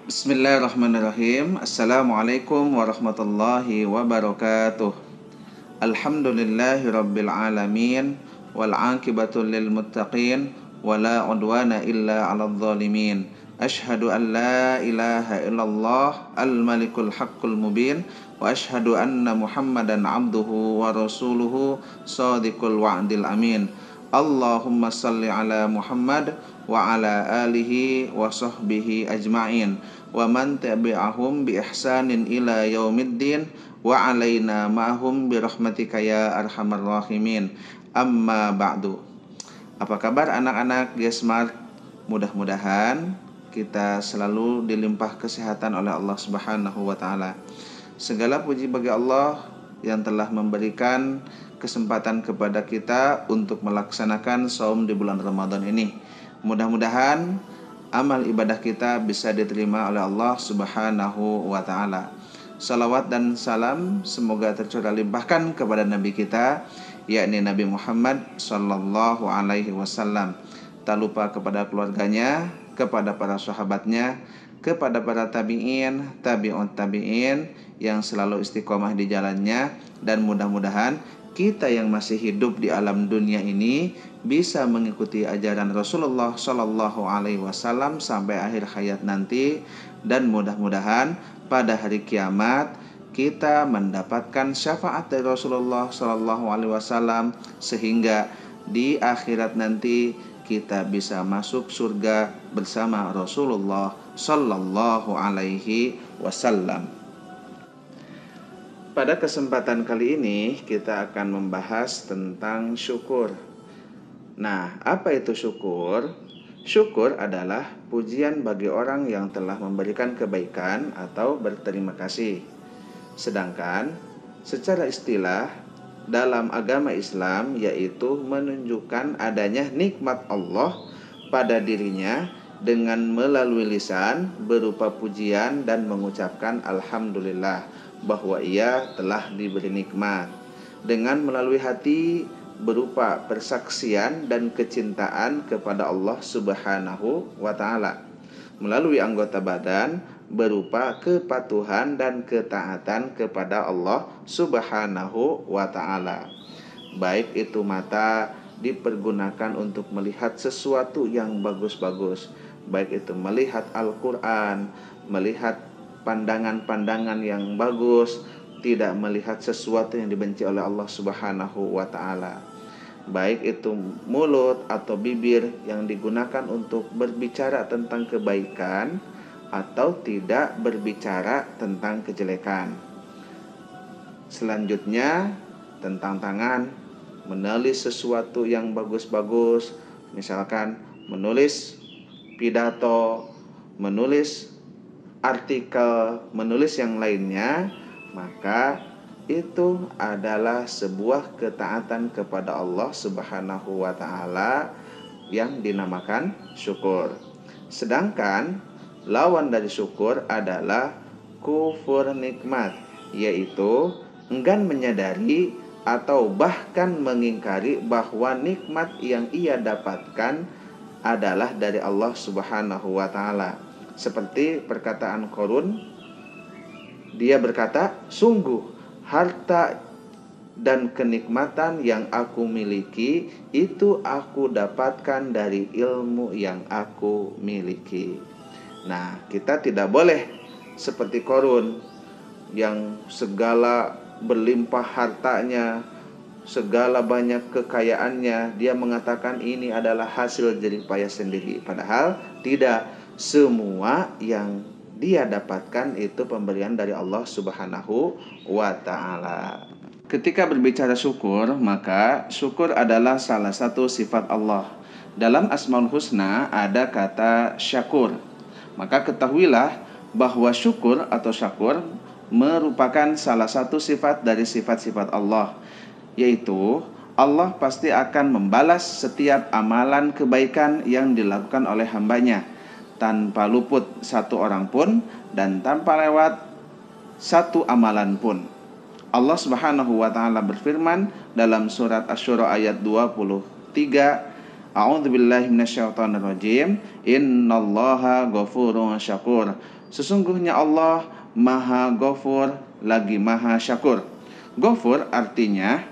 Bismillahirrahmanirrahim. Assalamualaikum warahmatullahi wabarakatuh. Alhamdulillahi rabbil alamin. Wal aqibatu lil muttaqin. Wala udwana illa 'alal zalimin. Ashhadu an la ilaha illallah al-malikul haqqul mubin. Wa ashhadu anna Muhammadan abduhu wa rasuluhu shadiqul wa'dil amin. Allahumma salli ala Muhammad wa ala alihi wa sahbihi ajma'in wa man tabi'ahum bi ihsanin ila yaumiddin wa alaina ma'hum bi rahmatika ya arhamar rahimin. Amma ba'du. Apa kabar anak-anak Gesmart? Mudah-mudahan kita selalu dilimpah kesehatan oleh Allah Subhanahu wa taala. Segala puji bagi Allah yang telah memberikan kesempatan kepada kita untuk melaksanakan saum di bulan Ramadan ini. Mudah-mudahan amal ibadah kita bisa diterima oleh Allah Subhanahu wa taala. Salawat dan salam semoga tercurah limpahkan kepada Nabi kita, yakni Nabi Muhammad sallallahu alaihi wasallam. Tak lupa kepada keluarganya, kepada para sahabatnya, kepada para tabi'in, tabi'ut tabi'in yang selalu istiqomah di jalannya, dan mudah-mudahan kita yang masih hidup di alam dunia ini bisa mengikuti ajaran Rasulullah Shallallahu Alaihi Wasallam sampai akhir hayat nanti, dan mudah-mudahan pada hari kiamat kita mendapatkan syafaat dari Rasulullah Shallallahu Alaihi Wasallam sehingga di akhirat nanti kita bisa masuk surga bersama Rasulullah Shallallahu Alaihi Wasallam. Pada kesempatan kali ini kita akan membahas tentang syukur. Nah, apa itu syukur? Syukur adalah pujian bagi orang yang telah memberikan kebaikan atau berterima kasih. Sedangkan secara istilah dalam agama Islam yaitu menunjukkan adanya nikmat Allah pada dirinya dengan melalui lisan berupa pujian dan mengucapkan alhamdulillah bahwa ia telah diberi nikmat, dengan melalui hati berupa persaksian dan kecintaan kepada Allah Subhanahu wa taala, melalui anggota badan berupa kepatuhan dan ketaatan kepada Allah Subhanahu wa taala. Baik itu mata dipergunakan untuk melihat sesuatu yang bagus-bagus, baik itu melihat Al-Qur'an, melihat pandangan-pandangan yang bagus, tidak melihat sesuatu yang dibenci oleh Allah Subhanahu wa taala. Baik itu mulut atau bibir yang digunakan untuk berbicara tentang kebaikan atau tidak berbicara tentang kejelekan. Selanjutnya tentang tangan, menulis sesuatu yang bagus-bagus, misalkan menulis pidato, menulis artikel, menulis yang lainnya, maka itu adalah sebuah ketaatan kepada Allah Subhanahu wa taala yang dinamakan syukur. Sedangkan lawan dari syukur adalah kufur nikmat, yaitu enggan menyadari atau bahkan mengingkari bahwa nikmat yang ia dapatkan adalah dari Allah Subhanahu wa taala. Seperti perkataan Qarun, dia berkata, sungguh harta dan kenikmatan yang aku miliki itu aku dapatkan dari ilmu yang aku miliki. Nah, kita tidak boleh seperti Qarun yang segala berlimpah hartanya, segala banyak kekayaannya, dia mengatakan ini adalah hasil jerih payah sendiri. Padahal tidak, semua yang dia dapatkan itu pemberian dari Allah Subhanahu wa taala. Ketika berbicara syukur, maka syukur adalah salah satu sifat Allah. Dalam Asmaul Husna ada kata syakur. Maka ketahuilah bahwa syukur atau syakur merupakan salah satu sifat dari sifat-sifat Allah, yaitu Allah pasti akan membalas setiap amalan kebaikan yang dilakukan oleh hambanya, tanpa luput satu orang pun dan tanpa lewat satu amalan pun. Allah Subhanahu wa taala berfirman dalam surat Asy-Syura ayat 23, A'udzubillahi minasyaitonirrajim. Innallaha ghafurun syakur. Sesungguhnya Allah Maha Ghafur lagi Maha Syakur. Ghafur artinya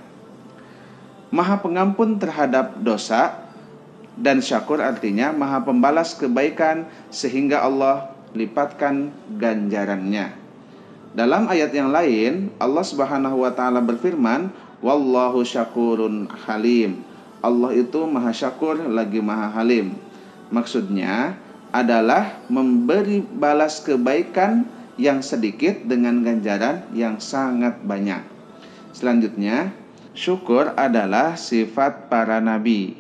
Maha Pengampun terhadap dosa, dan Syakur artinya Maha Pembalas kebaikan sehingga Allah lipatkan ganjarannya. Dalam ayat yang lain, Allah Subhanahu wa taala berfirman, "Wallahu syakurun halim." Allah itu Maha Syakur lagi Maha Halim. Maksudnya adalah memberi balas kebaikan yang sedikit dengan ganjaran yang sangat banyak. Selanjutnya, syukur adalah sifat para nabi.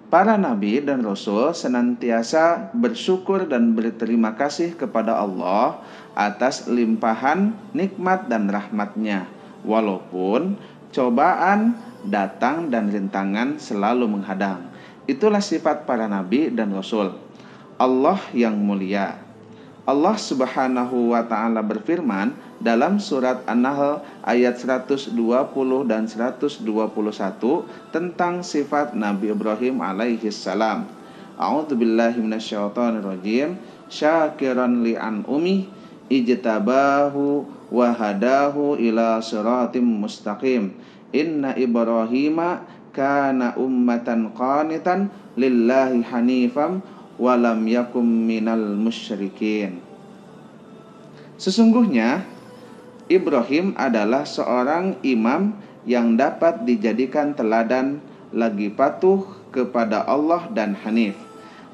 Para nabi dan rasul senantiasa bersyukur dan berterima kasih kepada Allah atas limpahan nikmat dan rahmatnya, walaupun cobaan datang dan rintangan selalu menghadang. Itulah sifat para nabi dan rasul. Allah yang mulia. Allah Subhanahu wa taala berfirman dalam surat An-Nahl ayat 120 dan 121 tentang sifat Nabi Ibrahim alaihi salam. A'udzubillahi minasyaitonirrajim. Syakiran li'an umi ijtabahu wa hadahu ila siratim mustaqim. Inna Ibrahima kana ummatan qanitan lillahi hanifam walam yakum minal musyrikin. Sesungguhnya Ibrahim adalah seorang imam yang dapat dijadikan teladan, lagi patuh kepada Allah dan hanif.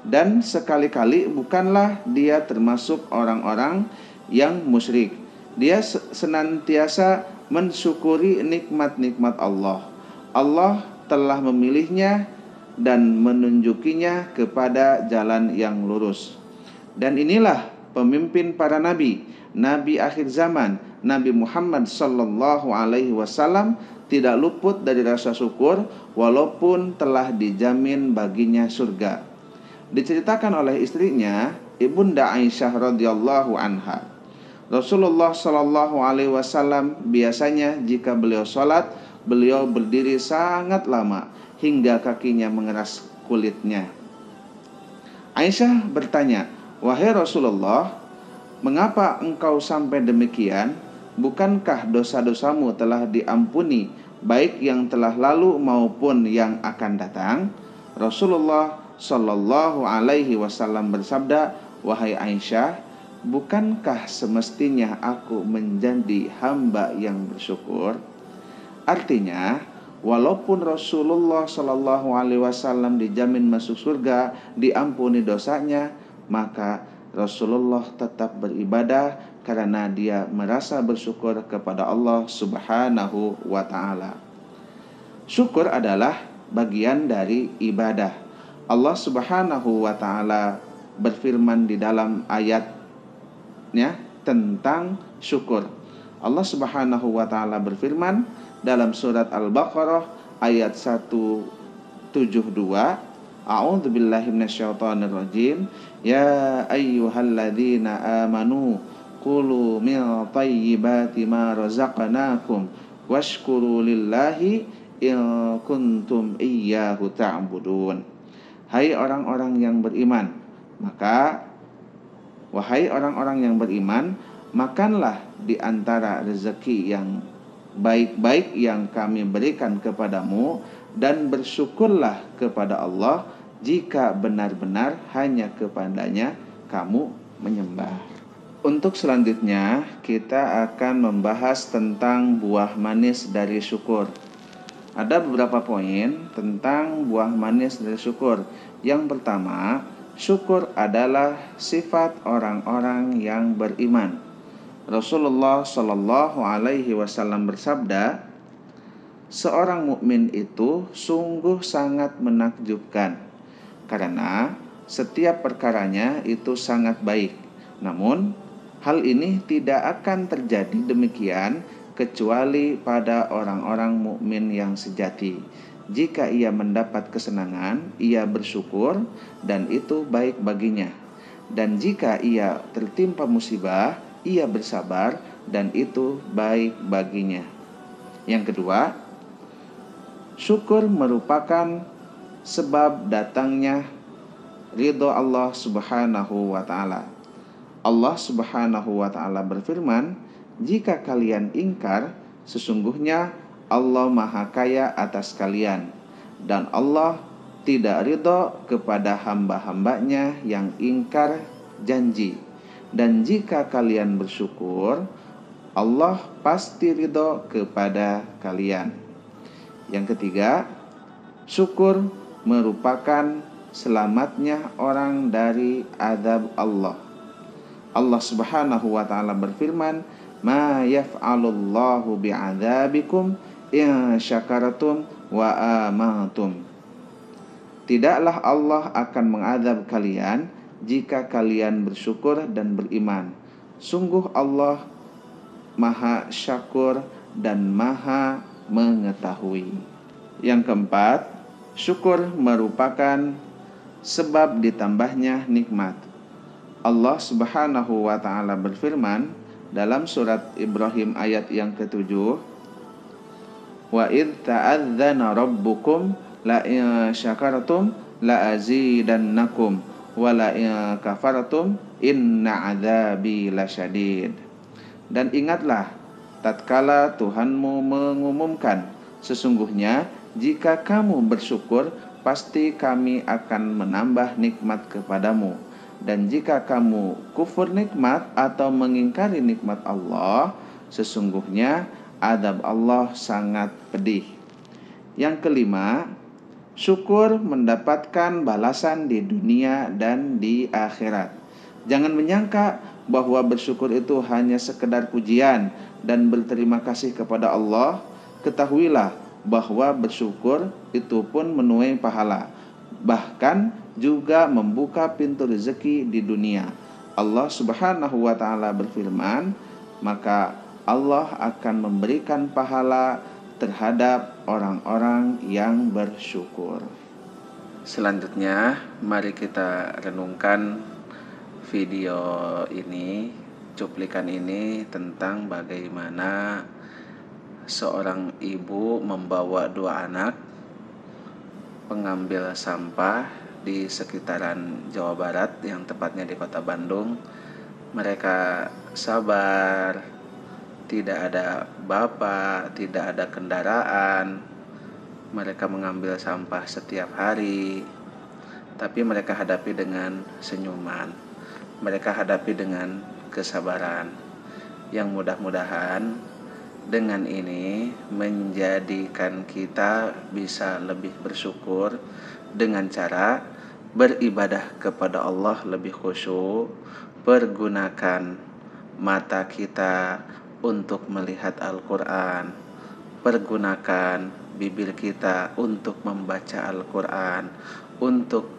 Dan sekali-kali bukanlah dia termasuk orang-orang yang musyrik. Dia senantiasa mensyukuri nikmat-nikmat Allah. Allah telah memilihnya dan menunjukinya kepada jalan yang lurus. Dan inilah pemimpin para nabi, nabi akhir zaman, Nabi Muhammad sallallahu alaihi wasallam tidak luput dari rasa syukur walaupun telah dijamin baginya surga. Diceritakan oleh istrinya, Ibunda Aisyah radhiyallahu anha, Rasulullah sallallahu alaihi wasallam biasanya jika beliau sholat, beliau berdiri sangat lama hingga kakinya mengeras kulitnya. Aisyah bertanya, "Wahai Rasulullah, mengapa engkau sampai demikian? Bukankah dosa-dosamu telah diampuni, baik yang telah lalu maupun yang akan datang?" Rasulullah sallallahu alaihi wasallam bersabda, "Wahai Aisyah, bukankah semestinya aku menjadi hamba yang bersyukur?" Artinya, walaupun Rasulullah sallallahu alaihi wasallam dijamin masuk surga, diampuni dosanya, maka Rasulullah tetap beribadah karena dia merasa bersyukur kepada Allah Subhanahu wa taala. Syukur adalah bagian dari ibadah. Allah Subhanahu wa taala berfirman di dalam ayatnya tentang syukur. Allah Subhanahu wa taala berfirman dalam surat Al-Baqarah ayat 172, A'udzubillahi minasyaitonirrajim. Ya ayyuhalladzina amanu qulu min thayyibati ma razaqnakum washkuru lillahi in kuntum iyyahu ta'budun. Hai orang-orang yang beriman, wahai orang-orang yang beriman, makanlah di antara rezeki yang baik-baik yang kami berikan kepadamu, dan bersyukurlah kepada Allah jika benar-benar hanya kepadanya kamu menyembah. Untuk selanjutnya kita akan membahas tentang buah manis dari syukur. Ada beberapa poin tentang buah manis dari syukur. Yang pertama, syukur adalah sifat orang-orang yang beriman. Rasulullah sallallahu alaihi wasallam bersabda, seorang mukmin itu sungguh sangat menakjubkan karena setiap perkaranya itu sangat baik. Namun hal ini tidak akan terjadi demikian kecuali pada orang-orang mukmin yang sejati. Jika ia mendapat kesenangan, ia bersyukur dan itu baik baginya. Dan jika ia tertimpa musibah, ia bersabar dan itu baik baginya. Yang kedua, syukur merupakan sebab datangnya ridho Allah Subhanahu wa ta'ala. Allah Subhanahu wa ta'ala berfirman, jika kalian ingkar, sesungguhnya Allah Maha Kaya atas kalian, dan Allah tidak ridho kepada hamba-hambanya yang ingkar janji. Dan jika kalian bersyukur, Allah pasti ridho kepada kalian. Yang ketiga, syukur merupakan selamatnya orang dari azab Allah. Allah Subhanahu wa ta'ala berfirman, ma yaf'alullahu bi'adzabikum in syakaratum wa amantum. Tidaklah Allah akan mengazab kalian jika kalian bersyukur dan beriman. Sungguh Allah Maha Syakur dan Maha Mengetahui. Yang keempat, syukur merupakan sebab ditambahnya nikmat. Allah Subhanahu wa ta'ala berfirman dalam surat Ibrahim ayat yang ke-7, wa idh ta'adzana rabbukum la in syakartum la azidannakum wa la in kafartum inna adzabi lasyadid. Dan ingatlah tatkala Tuhanmu mengumumkan, sesungguhnya jika kamu bersyukur pasti kami akan menambah nikmat kepadamu, dan jika kamu kufur nikmat atau mengingkari nikmat Allah, sesungguhnya azab Allah sangat pedih. Yang kelima, syukur mendapatkan balasan di dunia dan di akhirat. Jangan menyangka bahwa bersyukur itu hanya sekedar pujian dan berterima kasih kepada Allah. Ketahuilah bahwa bersyukur itu pun menuai pahala, bahkan juga membuka pintu rezeki di dunia. Allah Subhanahu wa ta'ala berfirman, maka Allah akan memberikan pahala terhadap orang-orang yang bersyukur. Selanjutnya, mari kita renungkan video ini, cuplikan ini tentang bagaimana seorang ibu membawa dua anak pengambil sampah di sekitaran Jawa Barat, yang tepatnya di kota Bandung. Mereka sabar, tidak ada bapak, tidak ada kendaraan. Mereka mengambil sampah setiap hari, tapi mereka hadapi dengan senyuman. Mereka hadapi dengan kesabaran, yang mudah-mudahan dengan ini menjadikan kita bisa lebih bersyukur dengan cara beribadah kepada Allah lebih khusyuk, pergunakan mata kita untuk melihat Al-Quran, pergunakan bibir kita untuk membaca Al-Quran, untuk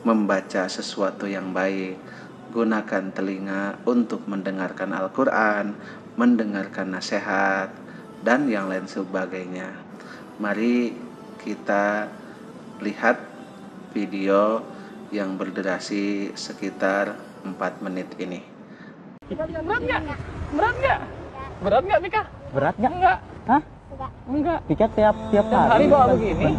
membaca sesuatu yang baik, gunakan telinga untuk mendengarkan Al-Quran, mendengarkan nasihat, dan yang lain sebagainya. Mari kita lihat video yang berdurasi sekitar 4 menit ini. Berat nggak? Berat nggak? Berat nggak, Mika? Berat nggak? Enggak. Hah? Enggak. Pika tiap Hari bawa begini.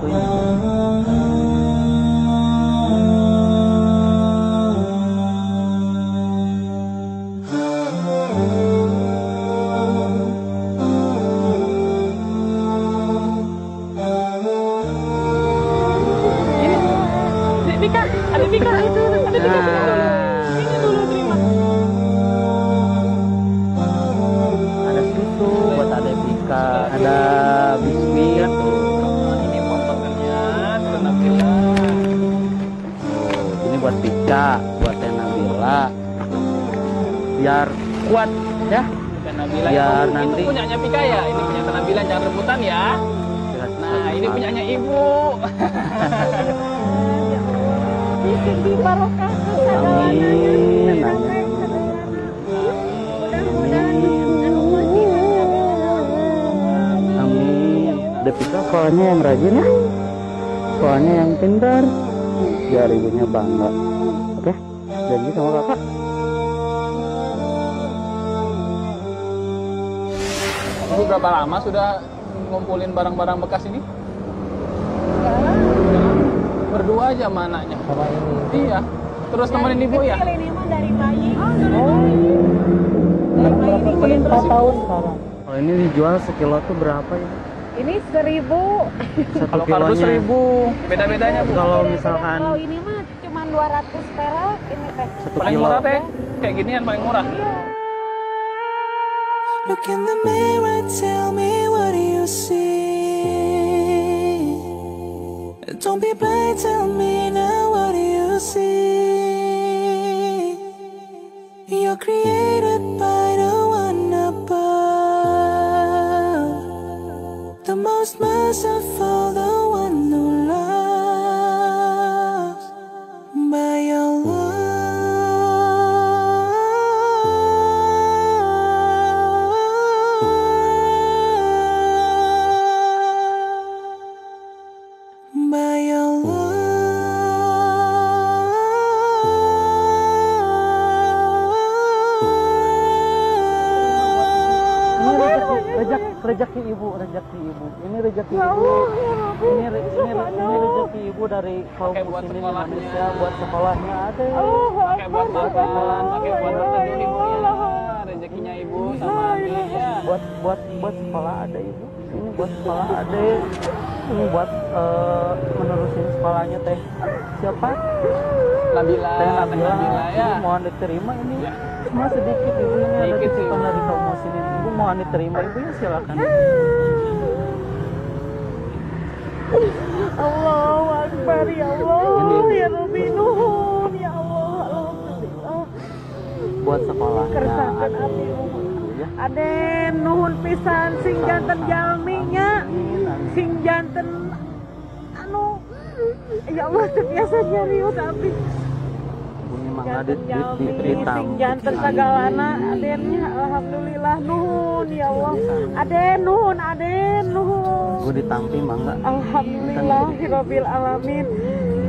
Pika, ada Pika itu, ada Pika dulu. Ini dulu terima. Ada susu buat ada Pika, ada biskuit. Ini potongannya, Nabila. Oh, ini buat Pika, buat Teh Nabila. Biar kuat ya. Teh Nabila Biar itu nanti punyanya Pika ya. Ini punya Teh Nabila, jangan rebutan ya. Nah, ini punyanya ibu. Di barokah Amin. Amin. Depika soalnya yang rajin ya, soalnya yang pintar, biar ibunya bangga. Oke, janji sama kakak. Ibu berapa lama sudah ngumpulin barang-barang bekas ini? Ya, berdua aja sama anaknya. Sama ini. Iya. Terus temenin ibu ya. Kecil ini mah dari bayi. Berapa 4 tahun sekarang. Kalau ini dijual sekilo tuh berapa ya? Ini 1.000. Satu Kalau kardus kilonya. 1.000. Beda-bedanya bu. Kalau misalkan Kalau ini mah cuma 200 perak ini teh. 1 Paling kilo. murah teh. Kayak ginian paling murah. Look in the mirror, tell me what do you see? Don't be blind, tell me now what do you see? You're created by the one above, the most merciful, the one who loves by your love. By your Rezeki ibu. Ini rezeki Ya ibu. Allah, ya Rabbi. Ini rezeki ibu dari kaum Pakai buat muslimin sekolahnya. Indonesia, buat sekolahnya ada. Pakai buat makan, pakai buat berteduh ibunya. Rezekinya ibu sama Abi ya. Buat sekolah ada ibu. Ini buat sekolah ada. Ini buat menerusin sekolahnya teh. Siapa? Nabila, Teh Nabila Nabila. ya. Ini mohon diterima ini. Ya. Cuma sedikit ibu ini ada Sedikit, titipan sih. dari kaum muslimin. Ibu mohon diterima ibu ya silakan. Allahu Akbar ya Allah. Ini. Ya Rabbi nuhun ya Allah. Alhamdulillah. Buat sekolahnya Kersakan ada. abdi nuhun. Ya. Aden nuhun pisan sing janten jalminya. Amin. Sing janten anu ya Allah terbiasa nyarius abdi. Bunyi mangga Janten jalmi sing janten Amin. sagalana adennya alhamdulillah nuhun ya Allah. Aden nuhun. Gue ditampi mangga. Alhamdulillahirabbil alamin.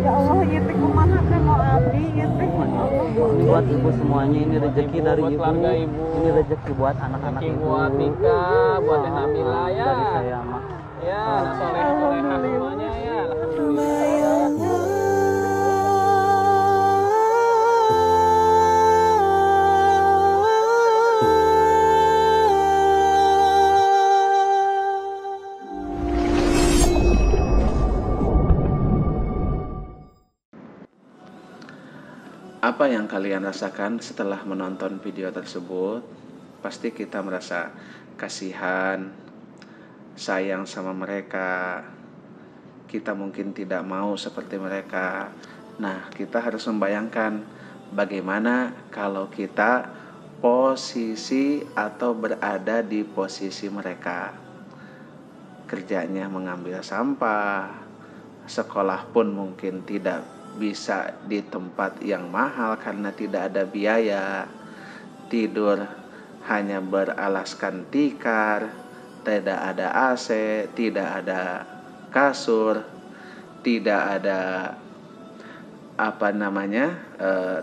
Ya Allah ieu teh kumaha teh mau abdi ieu teh ya Allah. Ini buat ibu semuanya, ini rezeki Ibu, dari buat ibu. keluarga ibu. Ini rezeki buat anak-anak Rezeki ibu. buat Mika, buat Teh Nabila ya. Dari saya mah. Ya, anak soleh-solehah semuanya ya. by your Apa yang kalian rasakan setelah menonton video tersebut? Pasti kita merasa kasihan, sayang sama mereka. Kita mungkin tidak mau seperti mereka. Nah, kita harus membayangkan bagaimana kalau kita posisi atau berada di posisi mereka. Kerjanya mengambil sampah, sekolah pun mungkin tidak bisa di tempat yang mahal karena tidak ada biaya, tidur hanya beralaskan tikar, tidak ada AC, tidak ada kasur, tidak ada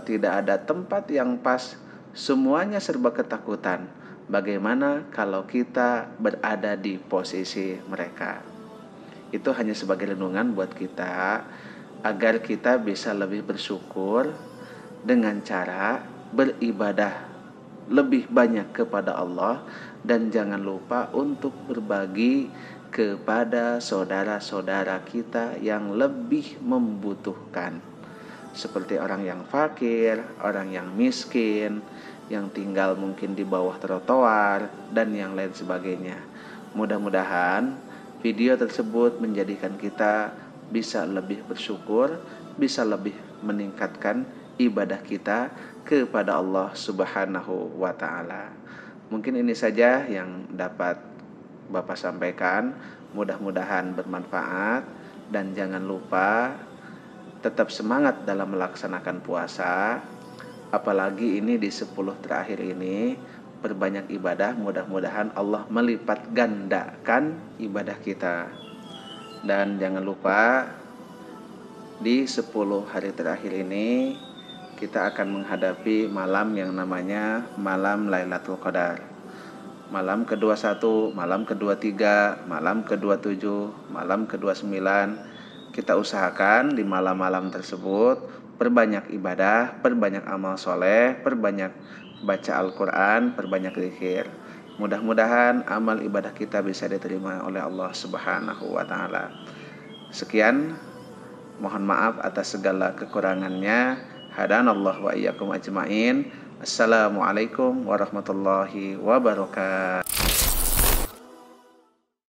tidak ada tempat yang pas, semuanya serba ketakutan. Bagaimana kalau kita berada di posisi mereka? Itu hanya sebagai renungan buat kita agar kita bisa lebih bersyukur dengan cara beribadah lebih banyak kepada Allah, dan jangan lupa untuk berbagi kepada saudara-saudara kita yang lebih membutuhkan, seperti orang yang fakir, orang yang miskin, yang tinggal mungkin di bawah trotoar, dan yang lain sebagainya. Mudah-mudahan video tersebut menjadikan kita bisa lebih bersyukur, bisa lebih meningkatkan ibadah kita kepada Allah Subhanahu wa Ta'ala. Mungkin ini saja yang dapat Bapak sampaikan. Mudah-mudahan bermanfaat, dan jangan lupa tetap semangat dalam melaksanakan puasa. Apalagi ini di 10 terakhir ini, perbanyak ibadah. Mudah-mudahan Allah melipat gandakan ibadah kita. Dan jangan lupa di 10 hari terakhir ini kita akan menghadapi malam yang namanya malam Lailatul Qadar. Malam ke-21, malam ke-23, malam ke-27, malam ke-29, kita usahakan di malam-malam tersebut perbanyak ibadah, perbanyak amal soleh, perbanyak baca Al-Quran, perbanyak zikir. Mudah-mudahan amal ibadah kita bisa diterima oleh Allah Subhanahu wa Ta'ala. Sekian, mohon maaf atas segala kekurangannya. Hadanallahu wa iyyakum ajmain. Assalamualaikum warahmatullahi wabarakatuh.